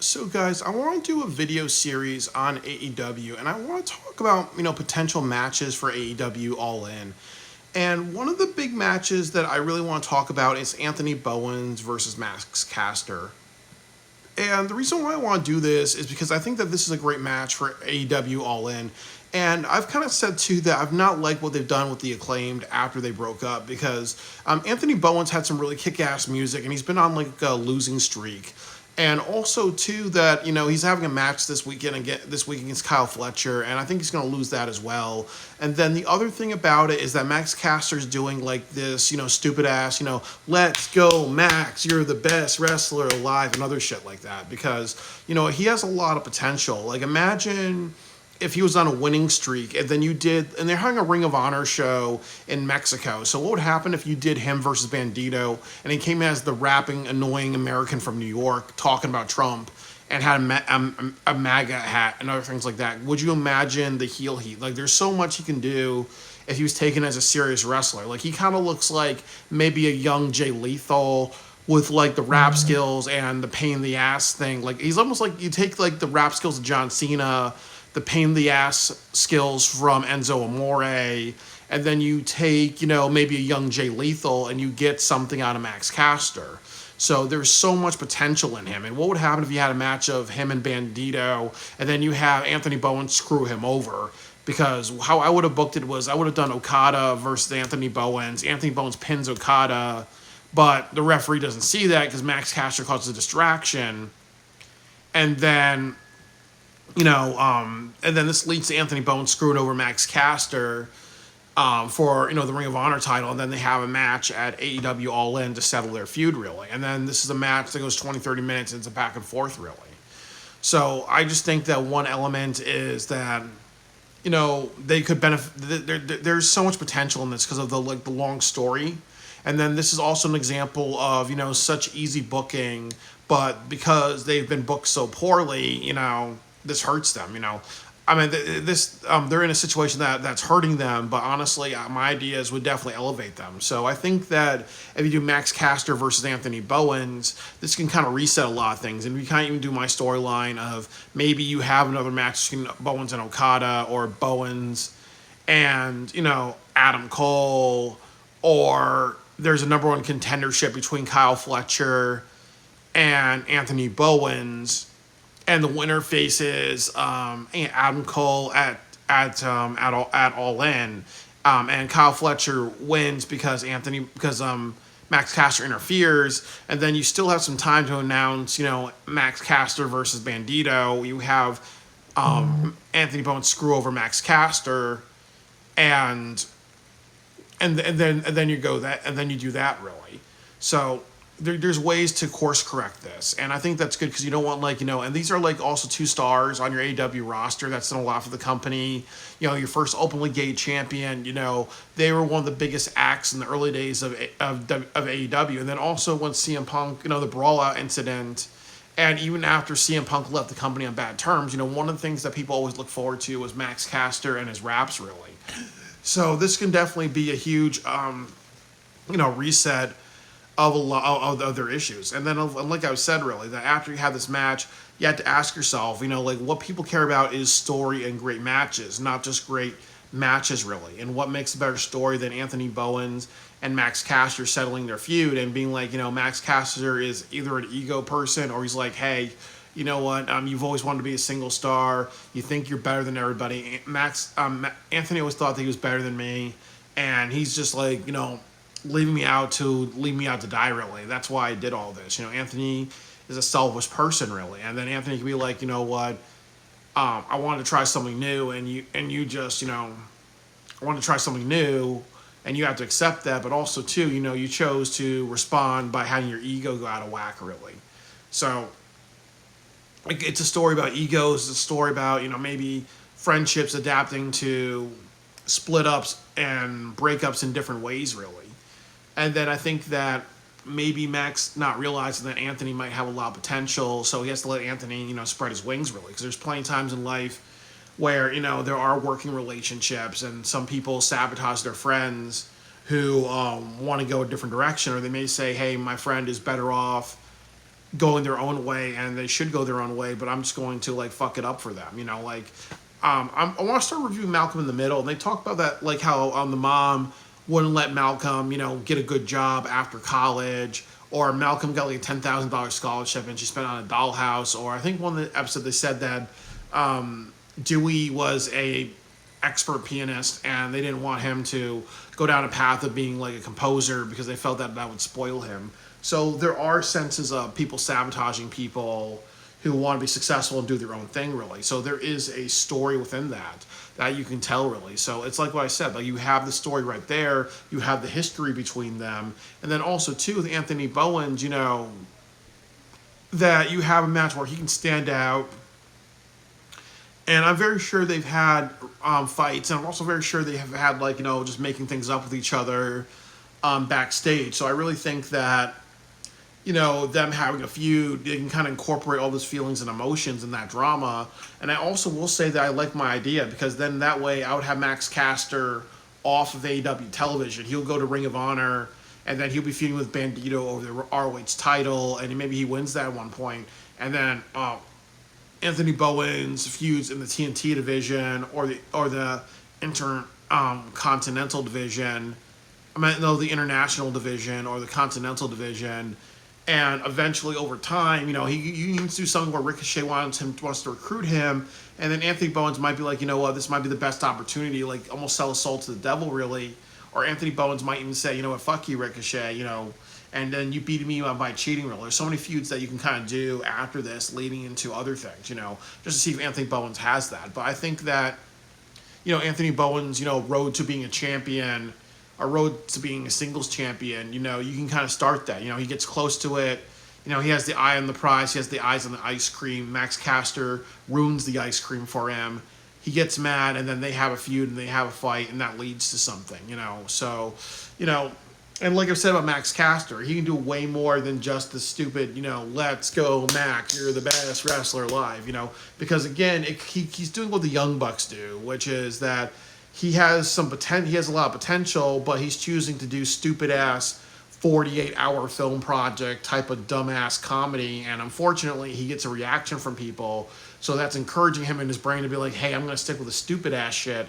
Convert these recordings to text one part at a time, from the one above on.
So guys, I want to do a video series on AEW and I want to talk about, potential matches for AEW All In. And one of the big matches that I really want to talk about is Anthony Bowens versus Max Caster. And the reason why I want to do this is because I think that this is a great match for AEW All In. And I've kind of said too that I've not liked what they've done with the Acclaimed after they broke up because Anthony Bowens had some really kick-ass music and he's been on like a losing streak. And also too that he's having a match this week against Kyle Fletcher, and I think he's going to lose that as well. And then the other thing about it is that Max Caster's doing like this stupid ass let's go Max, you're the best wrestler alive, and other shit like that because he has a lot of potential. Like imagine if he was on a winning streak and then and they're having a Ring of Honor show in Mexico. So what would happen if you did him versus Bandito and he came as the rapping, annoying American from New York talking about Trump and had a MAGA hat and other things like that? Would you imagine the heel heat? Like there's so much he can do if he was taken as a serious wrestler. Like he kind of looks like maybe a young Jay Lethal with like the rap skills and the pain in the ass thing. Like he's almost like you take like the rap skills of John Cena, the pain in the ass skills from Enzo Amore, and then you take, maybe a young Jay Lethal and you get something out of Max Caster. So there's so much potential in him. And what would happen if you had a match of him and Bandito and then you have Anthony Bowens screw him over? Because how I would have booked it was I would have done Okada versus Anthony Bowens. Anthony Bowens pins Okada, but the referee doesn't see that because Max Caster causes a distraction. And then and then this leads to Anthony Bowens screwing over Max Caster for, the Ring of Honor title. And then they have a match at AEW All In to settle their feud, really. And then this is a match that goes 20, 30 minutes. And it's a back and forth, really. So I just think that one element is that, they could benefit. There's so much potential in this because of the long story. And then this is also an example of, such easy booking. But because they've been booked so poorly, this hurts them, I mean, they're in a situation that's hurting them, but honestly, my ideas would definitely elevate them. So I think that if you do Max Caster versus Anthony Bowens, this can kind of reset a lot of things. And we can't even do my storyline of maybe you have another match between Bowens and Okada, or Bowens and, Adam Cole, or there's a number one contendership between Kyle Fletcher and Anthony Bowens. And the winner faces Adam Cole at All In, and Kyle Fletcher wins because Max Caster interferes, and then you still have some time to announce Max Caster versus Bandito. You have Anthony Bowens screw over Max Caster, and then you go that, and then you do that, really. So there's ways to course correct this, and I think that's good because you don't want and these are also 2 stars on your AEW roster. That's done a lot for the company. Your first openly gay champion. They were one of the biggest acts in the early days of AEW, and then also when CM Punk, the brawl out incident, and even after CM Punk left the company on bad terms, one of the things that people always look forward to was Max Caster and his raps, really. So this can definitely be a huge reset of a lot of other issues. And then, like I said, really, that after you have this match, you have to ask yourself, what people care about is story and great matches, not just great matches, really. And what makes a better story than Anthony Bowens and Max Caster settling their feud and being Max Caster is either an ego person or he's like, hey, you know what, you've always wanted to be a single star. You think you're better than everybody. Anthony always thought that he was better than me. And he's just leaving me out to die, really. That's why I did all this. Anthony is a selfish person, really. And then Anthony can be like, you know what, I wanted to try something new, and you just, I wanted to try something new, and you have to accept that. But also, too, you chose to respond by having your ego go out of whack, really. So it's a story about egos. It's a story about, maybe friendships adapting to split-ups and breakups in different ways, really. And then I think that maybe Max not realizing that Anthony might have a lot of potential, so he has to let Anthony, spread his wings, really. Because there's plenty of times in life where, there are working relationships and some people sabotage their friends who want to go a different direction. Or they may say, hey, my friend is better off going their own way, and they should go their own way, but I'm just going to like fuck it up for them, like I want to start reviewing Malcolm in the Middle, and they talk about that, like how the mom wouldn't let Malcolm, get a good job after college, or Malcolm got like a $10,000 scholarship and she spent on a dollhouse, or I think one of the episodes they said that Dewey was a expert pianist and they didn't want him to go down a path of being like a composer because they felt that that would spoil him. So there are senses of people sabotaging people who want to be successful and do their own thing, really. So there is a story within that you can tell, really. So it's like what I said, like you have the story right there, you have the history between them, and then also too with Anthony Bowens, that you have a match where he can stand out. And I'm very sure they've had fights, and I'm also very sure they have had like just making things up with each other backstage. So I really think that them having a feud, they can kind of incorporate all those feelings and emotions in that drama. And I also will say that I like my idea, because then that way I would have Max Caster off of AEW television. He'll go to Ring of Honor, and then he'll be feuding with Bandito over the ROH title, and maybe he wins that at one point. And then Anthony Bowens feuds in the TNT division or the intercontinental division. I mean, no, the international division or the continental division. And eventually, over time, he needs to do something where Ricochet wants to recruit him, and then Anthony Bowens might be like, what, this might be the best opportunity, like almost sell his soul to the devil, really. Or Anthony Bowens might even say, what, fuck you, Ricochet, and then you beat me by cheating, really. There's so many feuds that you can kind of do after this, leading into other things, just to see if Anthony Bowens has that. But I think that, Anthony Bowens, road to being a champion, a road to being a singles champion, you can kind of start that. He gets close to it. He has the eye on the prize. He has the eyes on the ice cream. Max Caster ruins the ice cream for him. He gets mad, and then they have a feud, and they have a fight, and that leads to something, So, and like I've said about Max Caster, he can do way more than just the stupid, let's go, Max, you're the best wrestler alive, Because, again, he's doing what the Young Bucks do, which is that he has some potential. He has a lot of potential, but he's choosing to do stupid ass 48-hour film project type of dumbass comedy, and unfortunately, he gets a reaction from people. So that's encouraging him in his brain to be like, "Hey, I'm going to stick with the stupid ass shit,"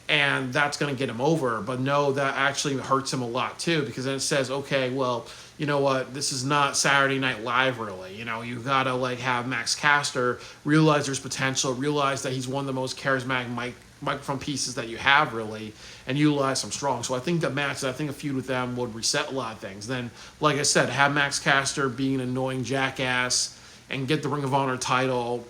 and that's going to get him over. But no, that actually hurts him a lot too, because then it says, "Okay, well, you know what? This is not Saturday Night Live, really. You gotta like have Max Caster realize there's potential, realize that he's one of the most charismatic microphone pieces that you have, really, and utilize them strong." So I think I think a feud with them would reset a lot of things. Then, like I said, have Max Caster being an annoying jackass and get the Ring of Honor title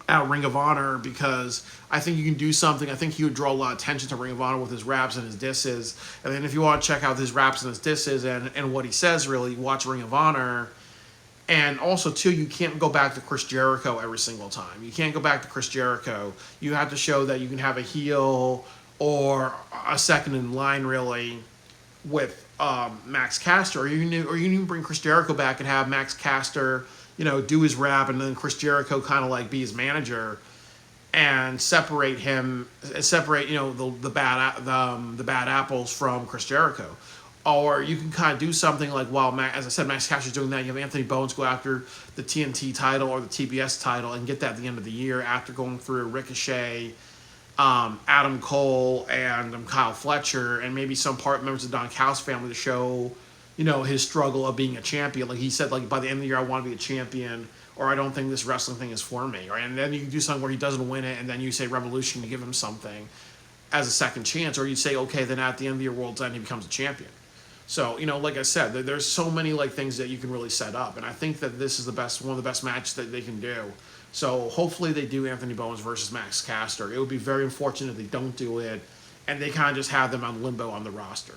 at Ring of Honor, because I think you can do something. I think he would draw a lot of attention to Ring of Honor with his raps and his disses. And then if you want to check out his raps and his disses and what he says, really, watch Ring of Honor. And also, too, you can't go back to Chris Jericho every single time. You can't go back to Chris Jericho. You have to show that you can have a heel or a second in line, really, with Max Caster. Or you can even bring Chris Jericho back and have Max Caster, do his rap, and then Chris Jericho kind of like be his manager and separate the bad apples from Chris Jericho. Or you can kind of do something like, as I said, Max Caster's doing that. You have Anthony Bowens go after the TNT title or the TBS title and get that at the end of the year after going through Ricochet, Adam Cole, and Kyle Fletcher, and maybe some members of Don Callis family to show, his struggle of being a champion. Like he said, like by the end of the year, I want to be a champion, or I don't think this wrestling thing is for me. Right? And then you can do something where he doesn't win it, and then you say Revolution to give him something as a second chance, or you say, okay, then at the end of your World's End, he becomes a champion. So, like I said, there's so many like things that you can really set up, and I think that this is one of the best matches that they can do. So hopefully they do Anthony Bowens versus Max Caster. It would be very unfortunate if they don't do it, and they kind of just have them on limbo on the roster.